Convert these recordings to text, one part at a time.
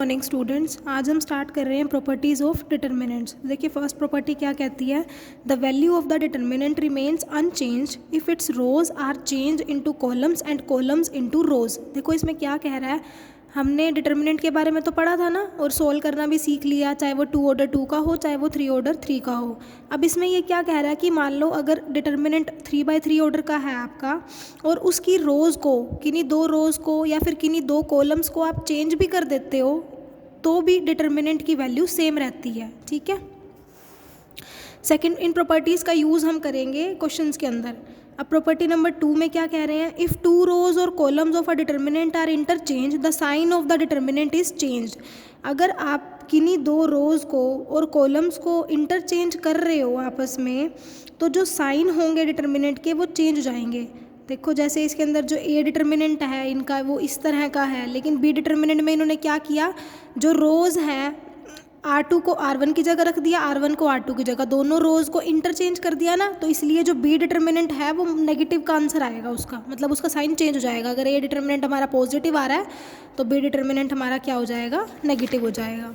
Morning students, आज हम start कर रहे हैं प्रॉपर्टीज़ ऑफ डिटर्मिनेंट्स। देखिए फर्स्ट प्रॉपर्टी क्या कहती है, the value of the determinant remains unchanged if its rows are change into columns and columns into rows. देखो इसमें क्या कह रहा है, हमने डिटर्मिनेंट के बारे में तो पढ़ा था ना, और सोल्व करना भी सीख लिया, चाहे वो 2 ऑर्डर 2 का हो चाहे वो 3 ऑर्डर 3 का हो। अब इसमें ये क्या कह रहा है कि मान लो अगर डिटर्मिनेंट 3/3 ऑर्डर का है आपका, और उसकी रोज़ को, किन्हीं 2 रोज़ को या फिर किन्हीं 2 कॉलम्स को आप चेंज भी कर देते हो तो भी डिटर्मिनेंट की वैल्यू सेम रहती है। ठीक है, सेकंड, इन प्रॉपर्टीज़ का यूज़ हम करेंगे क्वेश्चंस के अंदर। अब प्रॉपर्टी नंबर 2 में क्या कह रहे हैं, इफ़ 2 रोज और columns of a determinant are interchange the sign of the determinant is changed. अगर आप किन्हीं 2 रोज को और कॉलम्स को इंटरचेंज कर रहे हो आपस में, तो जो साइन होंगे डिटर्मिनेंट के वो चेंज हो जाएंगे। देखो जैसे इसके अंदर जो ए डिटर्मिनेंट है इनका वो इस तरह का है, लेकिन बी डिटर्मिनेंट में इन्होंने क्या किया, जो रोज़ हैं R2 को R1 की जगह रख दिया, R1 को R2 की जगह, दोनों रोज़ को इंटरचेंज कर दिया ना, तो इसलिए जो बी डिटर्मिनेंट है वो नेगेटिव का आंसर आएगा उसका, मतलब उसका साइन चेंज हो जाएगा। अगर ए डिटर्मिनेंट हमारा पॉजिटिव आ रहा है तो बी डिटर्मिनेंट हमारा क्या हो जाएगा, नेगेटिव हो जाएगा।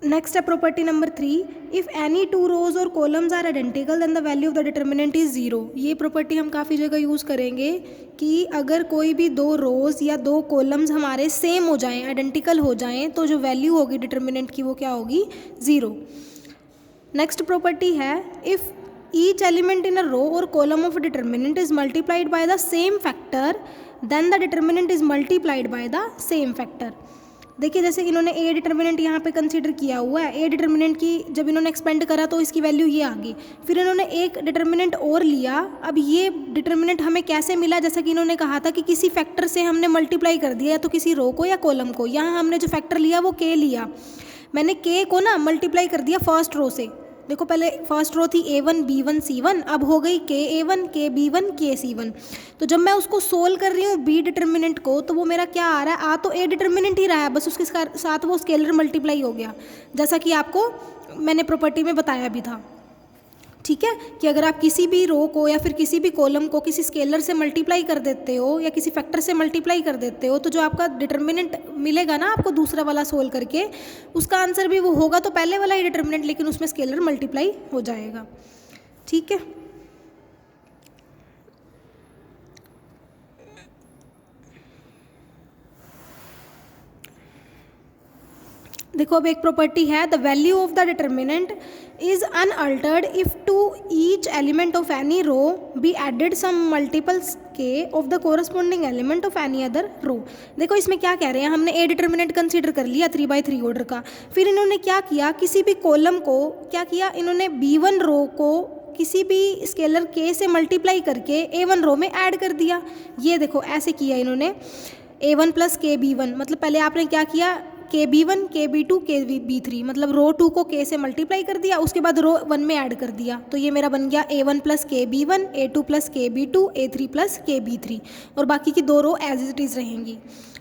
नेक्स्ट है property number 3, if any 2 rows और columns are identical then the value of the determinant is 0। ये प्रॉपर्टी हम काफ़ी जगह यूज़ करेंगे कि अगर कोई भी 2 रोज या 2 कॉलम्स हमारे सेम हो जाएं, आइडेंटिकल हो जाएं, तो जो वैल्यू होगी डिटर्मिनेंट की वो क्या होगी, 0। नेक्स्ट प्रॉपर्टी है, if each element in a row और column of determinant is multiplied by the same factor then the determinant is multiplied by the same factor. देखिए जैसे इन्होंने ए डिटर्मिनेंट यहाँ पे कंसीडर किया हुआ है, ए डिटर्मिनेंट की जब इन्होंने एक्सपेंड करा तो इसकी वैल्यू ये आ गई, फिर इन्होंने एक डिटर्मिनेंट और लिया। अब ये डिटर्मिनेंट हमें कैसे मिला, जैसा कि इन्होंने कहा था कि किसी फैक्टर से हमने मल्टीप्लाई कर दिया, या तो किसी रो को या कॉलम को। यहाँ हमने जो फैक्टर लिया वो के लिया, मैंने के को ना मल्टीप्लाई कर दिया फर्स्ट रो से। देखो पहले फर्स्ट रो थी A1 B1 C1, अब हो गई के A1 के B1 के C1। तो जब मैं उसको सोल्व कर रही हूँ बी डिटर्मिनेंट को, तो वो मेरा क्या आ रहा है, आ तो ए डिटर्मिनेंट ही रहा है, बस उसके साथ वो स्केलर मल्टीप्लाई हो गया, जैसा कि आपको मैंने प्रॉपर्टी में बताया भी था। ठीक है, कि अगर आप किसी भी रो को या फिर किसी भी कॉलम को किसी स्केलर से मल्टीप्लाई कर देते हो या किसी फैक्टर से मल्टीप्लाई कर देते हो, तो जो आपका डिटर्मिनेंट मिलेगा ना आपको दूसरा वाला सोल्व करके, उसका आंसर भी वो होगा तो पहले वाला ही डिटर्मिनेंट, लेकिन उसमें स्केलर मल्टीप्लाई हो जाएगा। ठीक है, देखो अब एक प्रॉपर्टी है, the value of the determinant is unaltered if to each element of any row be added some multiples के of the corresponding element of any other row. देखो इसमें क्या कह रहे हैं, हमने ए डिटर्मिनेंट कंसीडर कर लिया 3/3 ऑर्डर का, फिर इन्होंने क्या किया, किसी भी कॉलम को क्या किया, इन्होंने B1 रो को किसी भी स्केलर के से मल्टीप्लाई करके A1 रो में ऐड कर दिया। ये देखो ऐसे किया इन्होंने, A1 + KB1, मतलब पहले आपने क्या किया, KB1 KB2 KB3, मतलब रो 2 को K से मल्टीप्लाई कर दिया, उसके बाद रो 1 में ऐड कर दिया, तो ये मेरा बन गया A1 + KB1 A2 + KB2 A3 + KB3, और बाकी की 2 रो एज इट इज़ रहेंगी।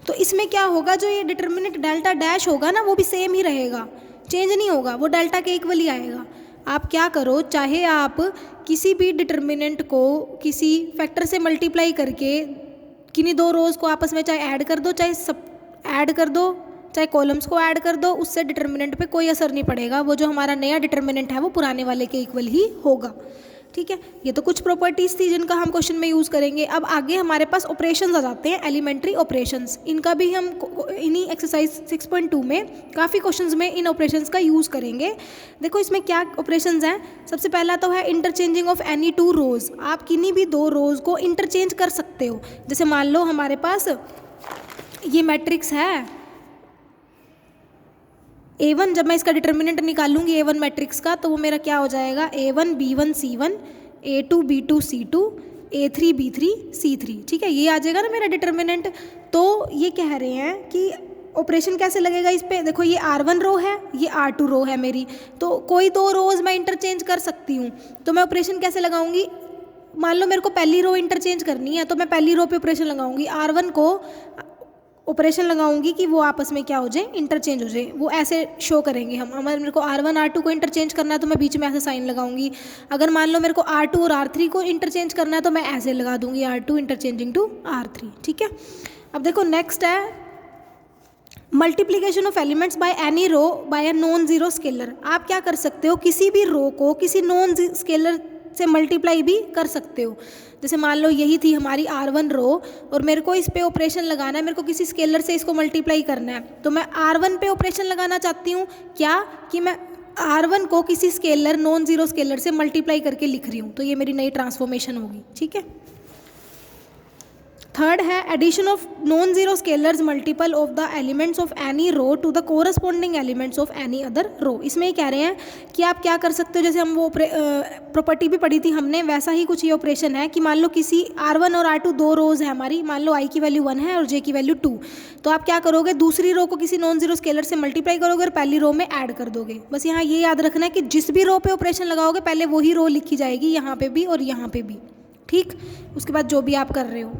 तो इसमें क्या होगा, जो ये डिटर्मिनेंट डेल्टा डैश होगा ना वो भी सेम ही रहेगा, चेंज नहीं होगा, वो डेल्टा के इक्वल ही आएगा। आप क्या करो, चाहे आप किसी भी डिटर्मिनेंट को किसी फैक्टर से मल्टीप्लाई करके किन्हीं 2 रोज़ को आपस में चाहे ऐड कर दो, चाहे सब ऐड कर दो, चाहे कॉलम्स को ऐड कर दो, उससे डिटर्मिनेंट पे कोई असर नहीं पड़ेगा, वो जो हमारा नया डिटर्मिनेंट है वो पुराने वाले के इक्वल ही होगा। ठीक है, ये तो कुछ प्रॉपर्टीज़ थी जिनका हम क्वेश्चन में यूज़ करेंगे। अब आगे हमारे पास ऑपरेशंस आ जाते हैं, एलिमेंट्री ऑपरेशंस, इनका भी हम इन्हीं एक्सरसाइज 6.2 में काफ़ी क्वेश्चंस में इन ऑपरेशंस का यूज़ करेंगे। देखो इसमें क्या ऑपरेशंस हैं, सबसे पहला तो है इंटरचेंजिंग ऑफ एनी 2 रोज़। आप किन्हीं भी 2 रोज़ को इंटरचेंज कर सकते हो, जैसे मान लो हमारे पास ये मैट्रिक्स है A1, जब मैं इसका डिटर्मिनेंट निकालूंगी A1 मैट्रिक्स का, तो वो मेरा क्या हो जाएगा, A1 B1 C1 A2 B2 C2 A3 B3 C3। ठीक है, ये आ जाएगा ना मेरा डिटर्मिनेंट। तो ये कह रहे हैं कि ऑपरेशन कैसे लगेगा इस पर, देखो ये R1 रो है, ये R2 रो है मेरी, तो कोई 2 रोज़ मैं इंटरचेंज कर सकती हूँ, तो मैं ऑपरेशन कैसे लगाऊंगी, मान लो मेरे को पहली रो इंटरचेंज करनी है, तो मैं पहली रो पे ऑपरेशन लगाऊंगी, R1 को ऑपरेशन लगाऊंगी कि वो आपस में क्या हो जाए, इंटरचेंज हो जाए, वो ऐसे शो करेंगे हम। हमारे मेरे को R1 R2 को इंटरचेंज करना है तो मैं बीच में ऐसे साइन लगाऊंगी। अगर मान लो मेरे को R2 और R3 को इंटरचेंज करना है तो मैं ऐसे लगा दूंगी, R2 इंटरचेंजिंग टू R3। ठीक है, अब देखो नेक्स्ट है multiplication of elements by any row by a non zero scalar. आप क्या कर सकते हो, किसी भी रो को किसी नॉन स्केलर से मल्टीप्लाई भी कर सकते हो। जैसे मान लो यही थी हमारी R1 रो और मेरे को इस पे ऑपरेशन लगाना है, मेरे को किसी स्केलर से इसको मल्टीप्लाई करना है, तो मैं R1 पे ऑपरेशन लगाना चाहती हूँ क्या, कि मैं R1 को किसी स्केलर नॉन जीरो स्केलर से मल्टीप्लाई करके लिख रही हूँ, तो ये मेरी नई ट्रांसफॉर्मेशन होगी। ठीक है। थर्ड है addition of non zero scalars multiple of the elements of any row to the corresponding elements of any other row. इसमें ये कह रहे हैं कि आप क्या कर सकते हो, जैसे हम वो प्रॉपर्टी भी पढ़ी थी हमने, वैसा ही कुछ ये ऑपरेशन है कि मान लो किसी R1 और R2 दो रोज है हमारी, मान लो I की वैल्यू 1 है और J की वैल्यू 2, तो आप क्या करोगे, दूसरी रो को किसी नॉन जीरो स्केलर से मल्टीप्लाई करोगे और पहली रो में ऐड कर दोगे। बस यहाँ ये याद रखना है कि जिस भी रो पे ऑपरेशन लगाओगे पहले वही रो लिखी जाएगी, यहाँ पे भी और यहाँ पे भी। ठीक, उसके बाद जो भी आप कर रहे हो।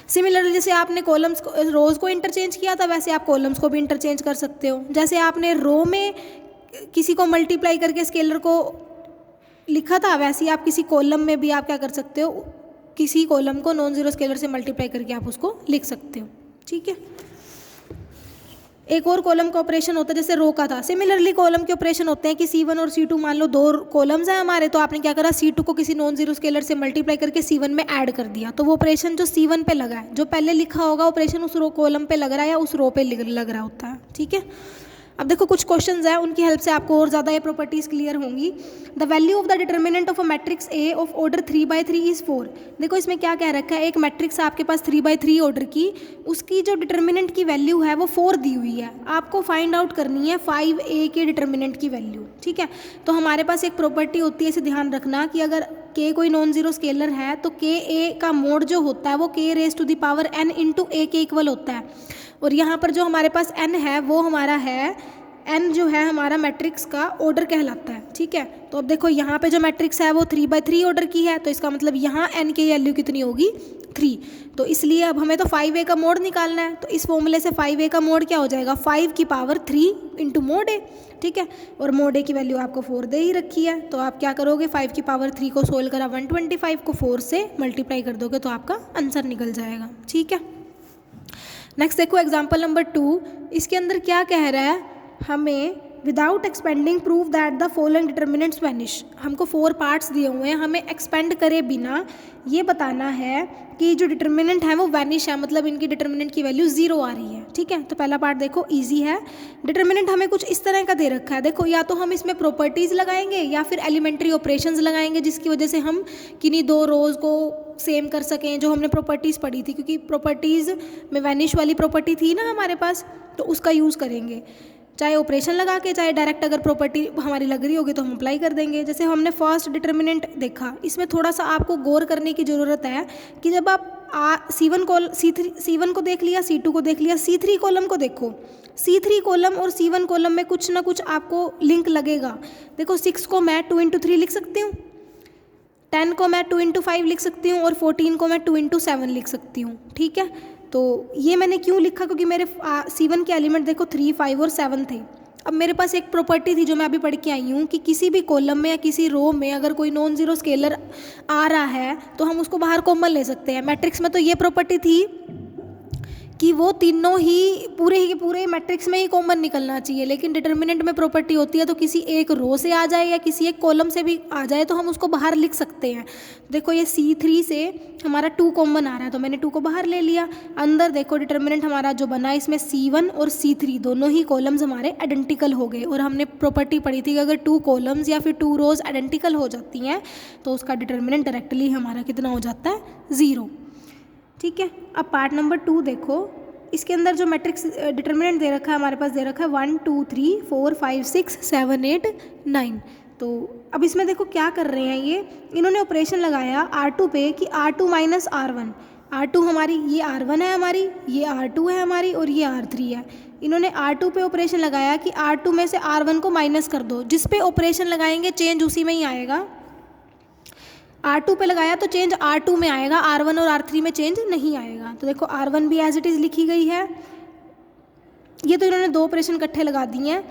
सिमिलरली जैसे आपने कॉलम्स रोज को इंटरचेंज किया था, वैसे आप कॉलम्स को भी इंटरचेंज कर सकते हो। जैसे आपने रो में किसी को मल्टीप्लाई करके स्केलर को लिखा था, वैसे ही आप किसी कॉलम में भी आप क्या कर सकते हो, किसी कॉलम को नॉन जीरो स्केलर से मल्टीप्लाई करके आप उसको लिख सकते हो। ठीक है। एक और कॉलम का ऑपरेशन होता है जैसे रो का था। सिमिलरली कॉलम के ऑपरेशन होते हैं कि C1 और C2 मान लो दो कॉलम्स हैं हमारे, तो आपने क्या करा, C2 को किसी नॉन जीरो स्केलर से मल्टीप्लाई करके C1 में ऐड कर दिया, तो वो ऑपरेशन जो C1 पे लगा है, जो पहले लिखा होगा ऑपरेशन उस रो कॉलम पे लग रहा है या उस रो पे लग रहा होता है। ठीक है। अब देखो कुछ क्वेश्चंस हैं, उनकी हेल्प से आपको और ज़्यादा ये प्रॉपर्टीज़ क्लियर होंगी। The value of the determinant of a matrix A of order 3/3 is 4। देखो इसमें क्या कह रखा है, एक मैट्रिक्स आपके पास 3/3 ऑर्डर की, उसकी जो डिटर्मिनेंट की वैल्यू है वो 4 दी हुई है, आपको फाइंड आउट करनी है 5a के डिटर्मिनेंट की वैल्यू। ठीक है। तो हमारे पास एक प्रॉपर्टी होती है, इसे ध्यान रखना कि अगर k कोई नॉन जीरो स्केलर है तो ka का मोड जो होता है वो k raise to the power n into a के इक्वल होता है। और यहाँ पर जो हमारे पास n है वो हमारा है, n जो है हमारा मैट्रिक्स का ऑर्डर कहलाता है। ठीक है। तो अब देखो यहाँ पे जो मैट्रिक्स है वो 3/3 ऑर्डर की है, तो इसका मतलब यहाँ n की वैल्यू कितनी होगी, 3। तो इसलिए अब हमें तो 5a का मोड निकालना है, तो इस फॉर्मूले से 5a का मोड क्या हो जाएगा, 5 की पावर 3 इंटू मोड a। ठीक है। और मोड a की वैल्यू आपको 4 दे ही रखी है, तो आप क्या करोगे, 5 की पावर 3 को सोल्व करा, 125 को 4 से मल्टीप्लाई कर दोगे तो आपका आंसर निकल जाएगा। ठीक है। नेक्स्ट देखो एग्जाम्पल नंबर 2, इसके अंदर क्या कह रहा है, हमें without expanding prove that the following determinants vanish. हमको 4 पार्ट्स दिए हुए हैं, हमें एक्सपेंड करे बिना ये बताना है कि जो डिटर्मिनेंट है वो वैनिश है, मतलब इनकी डिटर्मिनेंट की वैल्यू 0 आ रही है। ठीक है। तो पहला पार्ट देखो इजी है। डिटर्मिनेंट हमें कुछ इस तरह का दे रखा है, देखो या तो हम इसमें प्रॉपर्टीज़ लगाएंगे या फिर एलिमेंट्री ऑपरेशंस लगाएंगे, जिसकी वजह से हम किन्हीं दो रोज़ को सेम कर सकें, जो हमने प्रॉपर्टीज़ पढ़ी थी, क्योंकि प्रॉपर्टीज़ में वैनिश वाली प्रॉपर्टी थी ना हमारे पास, तो उसका यूज़ करेंगे, चाहे ऑपरेशन लगा के चाहे डायरेक्ट अगर प्रॉपर्टी हमारी लग रही होगी तो हम अप्लाई कर देंगे। जैसे हमने फर्स्ट डिटर्मिनेंट देखा, इसमें थोड़ा सा आपको गौर करने की ज़रूरत है कि जब आप C1 को देख लिया, C2 को देख लिया, C3 कॉलम को देखो, C3 कॉलम और C1 कॉलम में कुछ ना कुछ आपको लिंक लगेगा। देखो 6 को मैं 2 इंटू 3 लिख सकती हूँ, 10 को मैं 2 इंटू 5 लिख सकती हूँ और 14 को मैं 2 इंटू 7 लिख सकती हूँ। ठीक है। तो ये मैंने क्यों लिखा, क्योंकि मेरे C1 के एलिमेंट देखो 3, 5 और 7 थे। अब मेरे पास एक प्रॉपर्टी थी जो मैं अभी पढ़ के आई हूँ कि किसी भी कॉलम में या किसी रो में अगर कोई नॉन जीरो स्केलर आ रहा है तो हम उसको बाहर कॉमन ले सकते हैं। मैट्रिक्स में तो ये प्रॉपर्टी थी कि वो तीनों ही पूरे मैट्रिक्स में ही कॉमन निकलना चाहिए, लेकिन डिटर्मिनेंट में प्रॉपर्टी होती है तो किसी एक रो से आ जाए या किसी एक कॉलम से भी आ जाए तो हम उसको बाहर लिख सकते हैं। देखो ये C3 से हमारा 2 कॉमन आ रहा है तो मैंने 2 को बाहर ले लिया। अंदर देखो डिटर्मिनेंट हमारा जो बना है इसमें C1 और C3 दोनों ही कॉलम्स हमारे आइडेंटिकल हो गए, और हमने प्रॉपर्टी पढ़ी थी कि अगर 2 कॉलम्स या फिर 2 रोज आइडेंटिकल हो जाती हैं तो उसका डिटर्मिनेंट डायरेक्टली हमारा कितना हो जाता है, 0। ठीक है। अब पार्ट नंबर 2 देखो, इसके अंदर जो मैट्रिक्स डिटर्मिनेंट दे रखा है हमारे पास दे रखा है 1 2 3 4 5 6 7 8 9। तो अब इसमें देखो क्या कर रहे हैं, ये इन्होंने ऑपरेशन लगाया R2 पे कि R2 माइनस R1, R2 हमारी ये R1 है हमारी, ये R2 है हमारी और ये R3 है। इन्होंने R2 पे ऑपरेशन लगाया कि R2 में से R1 को माइनस कर दो, जिस पे ऑपरेशन लगाएंगे चेंज उसी में ही आएगा। R2 पे लगाया तो चेंज R2 में आएगा, R1 और R3 में चेंज नहीं आएगा। तो देखो R1 भी एज इट इज़ लिखी गई है। ये तो इन्होंने 2 ऑपरेशन इकट्ठे लगा दिए हैं।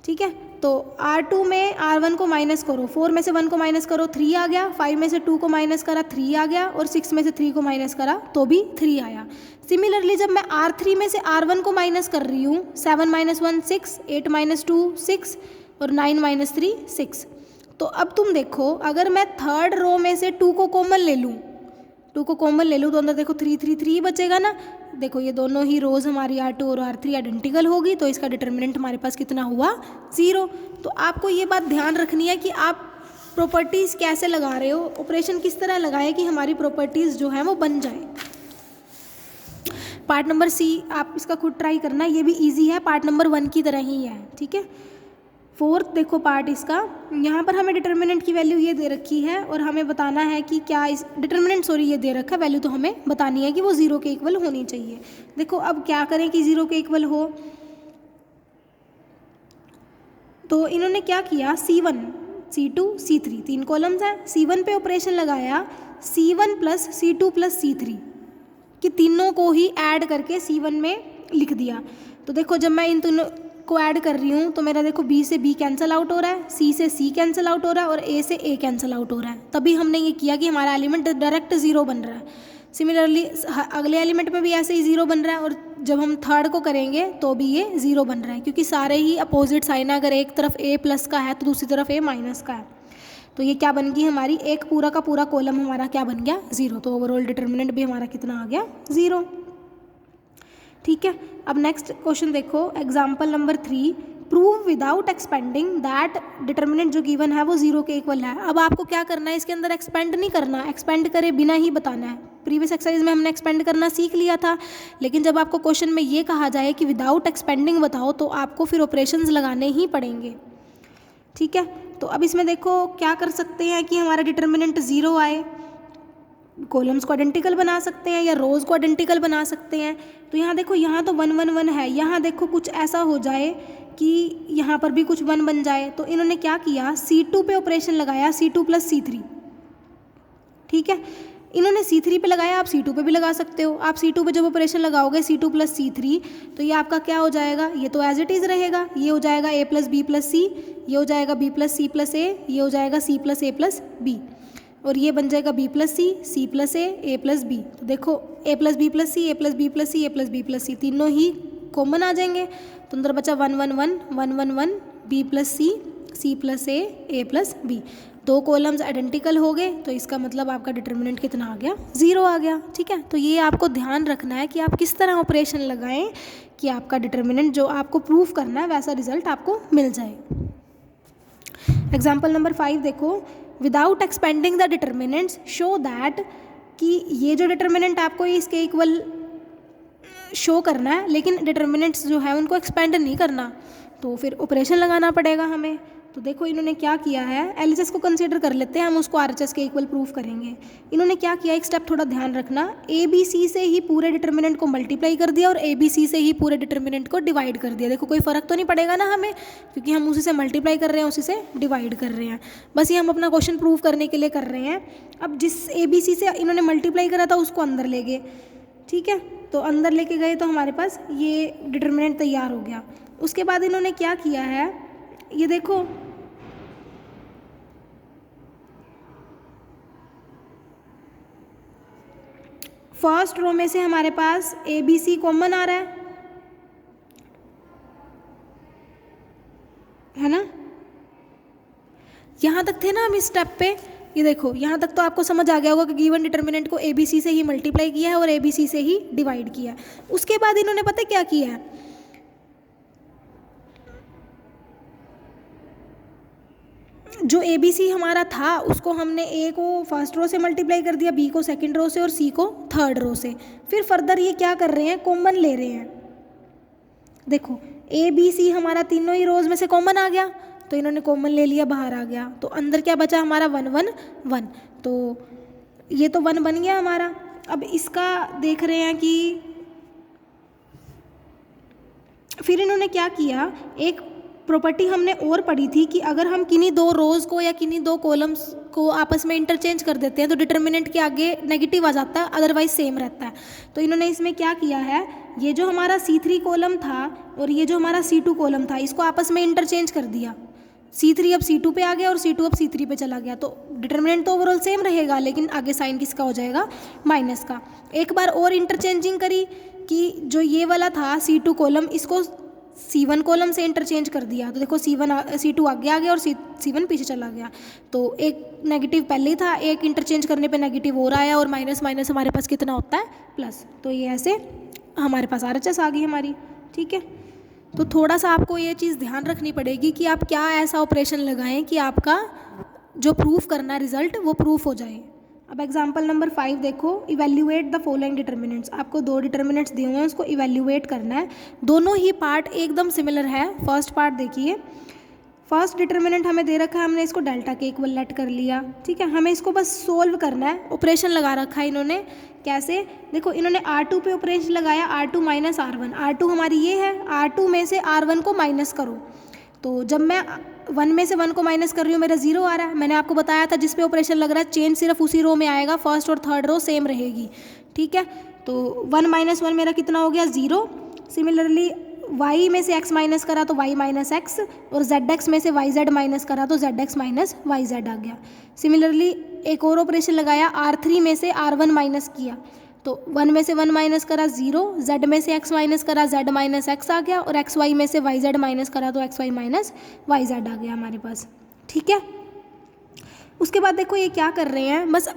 ठीक है। तो R2 में R1 को माइनस करो, 4 में से 1 को माइनस करो 3 आ गया, 5 में से 2 को माइनस करा 3 आ गया, और 6 में से 3 को माइनस करा तो भी 3 आया। सिमिलरली जब मैं R3 में से R1 को माइनस कर रही हूँ, 7 माइनस 1 6, 8 माइनस 2 6 और 9 माइनस 3 6। तो अब तुम देखो, अगर मैं थर्ड रो में से 2 को कॉमन ले लूँ, 2 को कॉमन ले लूँ तो अंदर देखो 3 3 3 बचेगा ना। देखो ये दोनों ही रोज़ हमारी R2 और R3 आइडेंटिकल होगी, तो इसका डिटर्मिनेंट हमारे पास कितना हुआ, 0। तो आपको ये बात ध्यान रखनी है कि आप प्रॉपर्टीज़ कैसे लगा रहे हो, ऑपरेशन किस तरह लगाएं कि हमारी प्रॉपर्टीज़ जो है वो बन जाए। पार्ट नंबर सी आप इसका खुद ट्राई करना, ये भी ईजी है, पार्ट नंबर 1 की तरह ही है, ठीक है। फोर्थ देखो पार्ट इसका, यहाँ पर हमें डिटर्मिनेंट की वैल्यू ये दे रखी है और हमें बताना है कि क्या इस डिटर्मिनेंट ये दे रखा है, वैल्यू तो हमें बतानी है कि वो 0 के इक्वल होनी चाहिए। देखो अब क्या करें कि 0 के इक्वल हो, तो इन्होंने क्या किया, C1 C2 C3 3 कॉलम्स हैं, C1 पे ऑपरेशन लगाया, C1 plus C2 plus C3 कि तीनों को ही ऐड करके C1 में लिख दिया। तो देखो जब मैं इन दोनों को ऐड कर रही हूँ तो मेरा देखो B से B कैंसिल आउट हो रहा है, C से C कैंसिल आउट हो रहा है और A से A कैंसिल आउट हो रहा है। तभी हमने ये किया कि हमारा एलिमेंट डायरेक्ट 0 बन रहा है। सिमिलरली अगले एलिमेंट में भी ऐसे ही 0 बन रहा है, और जब हम थर्ड को करेंगे तो भी ये 0 बन रहा है, क्योंकि सारे ही अपोजिट साइन है। अगर एक तरफ A प्लस का है तो दूसरी तरफ A माइनस का है, तो ये क्या बन गई हमारी, एक पूरा का पूरा कॉलम हमारा क्या बन गया, 0। तो ओवरऑल डिटर्मिनेंट भी हमारा कितना आ गया, 0, ठीक है। अब नेक्स्ट क्वेश्चन देखो, example number 3, prove without expanding that determinant जो गिवन है वो 0 के इक्वल है। अब आपको क्या करना है, इसके अंदर एक्सपेंड नहीं करना, एक्सपेंड करे बिना ही बताना है। प्रीवियस एक्सरसाइज में हमने एक्सपेंड करना सीख लिया था, लेकिन जब आपको क्वेश्चन में ये कहा जाए कि विदाउट एक्सपेंडिंग बताओ तो आपको फिर ऑपरेशंस लगाने ही पड़ेंगे, ठीक है। तो अब इसमें देखो क्या कर सकते हैं कि हमारा डिटर्मिनेंट 0 आए, कॉलम्स को आइडेंटिकल बना सकते हैं या रोज़ को आइडेंटिकल बना सकते हैं। तो यहाँ देखो, यहाँ तो 1 1 1 है, यहाँ देखो कुछ ऐसा हो जाए कि यहाँ पर भी कुछ 1 बन जाए। तो इन्होंने क्या किया, C2 पे ऑपरेशन लगाया, C2 प्लस C3, ठीक है। इन्होंने C3 पे लगाया, आप C2 पे भी लगा सकते हो। आप C2 पे जब ऑपरेशन लगाओगे C2 प्लस C3, तो ये आपका क्या हो जाएगा, ये तो एज इट इज़ रहेगा, ये हो जाएगा A plus B plus C, ये हो जाएगा B plus C plus A, ये हो जाएगा C plus A plus B, और ये बन जाएगा B plus C, C plus A plus B। तो देखो A plus B plus C, A plus B plus C, A plus B plus C, तीनों ही कॉमन आ जाएंगे। तो अंदर बचा 1 1 1 1 1 1 B plus C, C plus A plus B। 2 columns identical हो गए, तो इसका मतलब आपका डिटर्मिनेंट कितना आ गया, 0 आ गया, ठीक है। तो ये आपको ध्यान रखना है कि आप किस तरह ऑपरेशन लगाएं कि आपका डिटर्मिनेंट जो आपको प्रूफ करना है वैसा रिजल्ट आपको मिल जाए। एग्जाम्पल नंबर 5 देखो, without expanding the determinants show that, कि ये जो डिटर्मिनेंट आपको इसके इक्वल शो करना है, लेकिन डिटर्मिनेंट्स जो है उनको एक्सपेंड नहीं करना, तो फिर ऑपरेशन लगाना पड़ेगा हमें। तो देखो इन्होंने क्या किया है, एलएचएस को कंसीडर कर लेते हैं, हम उसको आरएचएस के इक्वल प्रूफ करेंगे। इन्होंने क्या किया, एक स्टेप थोड़ा ध्यान रखना, ABC से ही पूरे डिटर्मिनेंट को मल्टीप्लाई कर दिया और ABC से ही पूरे डिटर्मिनेंट को डिवाइड कर दिया। देखो कोई फ़र्क तो नहीं पड़ेगा ना हमें, क्योंकि हम उसी से मल्टीप्लाई कर रहे हैं, उसी से डिवाइड कर रहे हैं। बस ये हम अपना क्वेश्चन प्रूव करने के लिए कर रहे हैं। अब जिस ABC से इन्होंने मल्टीप्लाई करा था उसको अंदर ले गए, ठीक है। तो अंदर लेके गए तो हमारे पास ये डिटर्मिनेंट तैयार हो गया। उसके बाद इन्होंने क्या किया है, ये देखो फर्स्ट रो में से हमारे पास ABC कॉमन आ रहा है ना। यहाँ तक थे ना हम इस स्टेप पे, ये देखो यहाँ तक तो आपको समझ आ गया होगा कि गिवन डिटर्मिनेंट को ABC से ही मल्टीप्लाई किया है और ABC से ही डिवाइड किया है। उसके बाद इन्होंने पता क्या किया है, जो ABC हमारा था उसको हमने A को फर्स्ट रो से मल्टीप्लाई कर दिया, B को सेकंड रो से और C को थर्ड रो से। फिर फर्दर ये क्या कर रहे हैं, कॉमन ले रहे हैं। देखो ABC हमारा तीनों ही रोज में से कॉमन आ गया, तो इन्होंने कॉमन ले लिया, बाहर आ गया। तो अंदर क्या बचा हमारा 1 1 1, तो ये तो 1 बन गया हमारा। अब इसका देख रहे हैं कि फिर इन्होंने क्या किया, एक प्रॉपर्टी हमने और पढ़ी थी कि अगर हम किन्हीं 2 रोज़ को या किन्हीं 2 कॉलम्स को आपस में इंटरचेंज कर देते हैं तो डिटर्मिनेंट के आगे नेगेटिव आ जाता है, अदरवाइज सेम रहता है। तो इन्होंने इसमें क्या किया है, ये जो हमारा C3 कॉलम था और ये जो हमारा C2 कॉलम था, इसको आपस में इंटरचेंज कर दिया। C3 अब C2 पे आ गया और C2 अब C3 पे चला गया, तो डिटर्मिनेंट तो ओवरऑल सेम रहेगा, लेकिन आगे साइन किसका हो जाएगा, माइनस का। एक बार और इंटरचेंजिंग करी कि जो ये वाला था C2 कॉलम, इसको C1 कॉलम से इंटरचेंज कर दिया, तो देखो C2 आगे आ गया और C1 पीछे चला गया, तो एक नेगेटिव पहले ही था, एक इंटरचेंज करने पे नेगेटिव और आया, और माइनस माइनस हमारे पास कितना होता है, प्लस। तो ये ऐसे हमारे पास RHS आ गई हमारी, ठीक है। तो थोड़ा सा आपको ये चीज़ ध्यान रखनी पड़ेगी कि आप क्या ऐसा ऑपरेशन लगाएं कि आपका जो प्रूफ करना है रिजल्ट वो प्रूफ हो जाए। अब एग्जांपल नंबर 5 देखो, इवैल्यूएट द फॉलोइंग डिटर्मिनेंट्स। आपको 2 डिटर्मिनेंट्स दिए हुए हैं, उसको इवैल्यूएट करना है। दोनों ही पार्ट एकदम सिमिलर है। फर्स्ट पार्ट देखिए, फर्स्ट डिटर्मिनेंट हमें दे रखा है, हमने इसको डेल्टा के इक्वल लेट कर लिया, ठीक है। हमें इसको बस सोल्व करना है, ऑपरेशन लगा रखा है इन्होंने। कैसे, देखो इन्होंने R2 पे ऑपरेशन लगाया, R2 माइनस R1। R2 हमारी ये है, R2 में से R1 को माइनस करो, तो जब मैं 1 में से 1 को माइनस कर रही हूँ मेरा 0 आ रहा है। मैंने आपको बताया था जिस पे ऑपरेशन लग रहा है चेंज सिर्फ उसी रो में आएगा, फर्स्ट और थर्ड रो सेम रहेगी, ठीक है। तो 1 माइनस 1 मेरा कितना हो गया, 0। सिमिलरली y में से x माइनस करा तो y माइनस एक्स, और zx में से yz माइनस करा तो zx माइनस yz आ गया। सिमिलरली एक और ऑपरेशन लगाया, R3 में से R1 माइनस किया, तो 1 में से 1 माइनस करा 0, z में से x माइनस करा z माइनस एक्स आ गया, और xy में से yz माइनस करा तो xy माइनस yz आ गया हमारे पास, ठीक है। उसके बाद देखो ये क्या कर रहे हैं, बस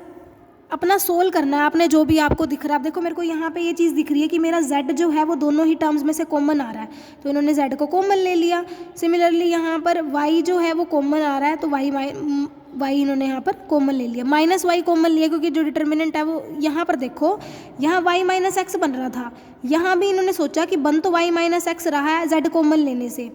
अपना सोल्व करना है आपने जो भी आपको दिख रहा है। अब देखो मेरे को यहाँ पे ये चीज़ दिख रही है कि मेरा z जो है वो दोनों ही टर्म्स में से कॉमन आ रहा है, तो इन्होंने z को कॉमन ले लिया। सिमिलरली यहाँ पर y जो है वो कॉमन आ रहा है, तो y इन्होंने यहाँ पर कॉमन ले लिया, माइनस y कॉमन लिया, क्योंकि जो डिटर्मिनेंट है वो यहाँ पर देखो, यहाँ y माइनस एक्स बन रहा था, यहाँ भी इन्होंने सोचा कि बन तो y माइनस एक्स रहा है z कॉमन लेने से,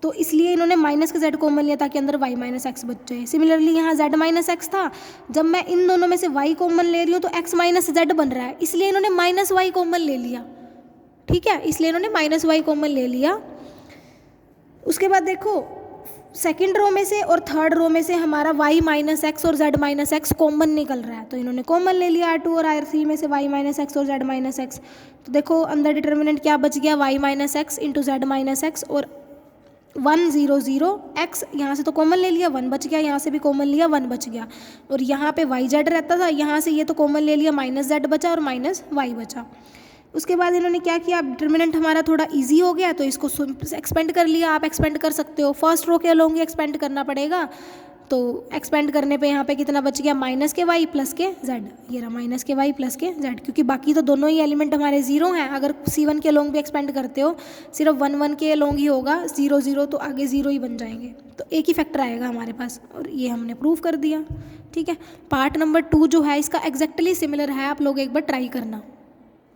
तो इसलिए इन्होंने माइनस का z कॉमन लिया ताकि अंदर y माइनस एक्स बच जाए। सिमिलरली यहाँ z माइनस एक्स था, जब मैं इन दोनों में से y कॉमन ले रही हूँ तो x माइनस z बन रहा है, इसलिए इन्होंने माइनस y कॉमन ले लिया, ठीक है, इसलिए इन्होंने माइनस y कॉमन ले लिया। उसके बाद देखो सेकेंड रो में से और थर्ड रो में से हमारा y माइनस एक्स और z माइनस एक्स कॉमन निकल रहा है, तो इन्होंने कॉमन ले लिया R2 और R3 में से y माइनस एक्स और z माइनस एक्स। तो देखो अंदर डिटर्मिनेंट क्या बच गया, y minus x into z minus x, और 1 0 0 x, यहाँ से तो कॉमन ले लिया 1 बच गया, यहाँ से भी कॉमन लिया 1 बच गया, और यहाँ पे y z रहता था, यहाँ से ये तो कॉमन ले लिया माइनस z बचा और माइनस y बचा। उसके बाद इन्होंने क्या किया, डिटर्मिनेंट हमारा थोड़ा इजी हो गया तो इसको एक्सपेंड कर लिया। आप एक्सपेंड कर सकते हो, फर्स्ट रो के अलोंग एक्सपेंड करना पड़ेगा, तो एक्सपेंड करने पे यहाँ पे कितना बच गया, माइनस के y प्लस के z, ये रहा माइनस के y प्लस के z, क्योंकि बाकी तो दोनों ही एलिमेंट हमारे 0 हैं। अगर C1 के अलोंग भी एक्सपेंड करते हो सिर्फ 1 1 के अलोंग ही होगा, 0 0 तो आगे 0 ही बन जाएंगे, तो एक ही फैक्टर आएगा हमारे पास, और ये हमने प्रूव कर दिया, ठीक है। पार्ट नंबर 2 जो है इसका एग्जैक्टली सिमिलर है, आप लोग एक बार ट्राई करना।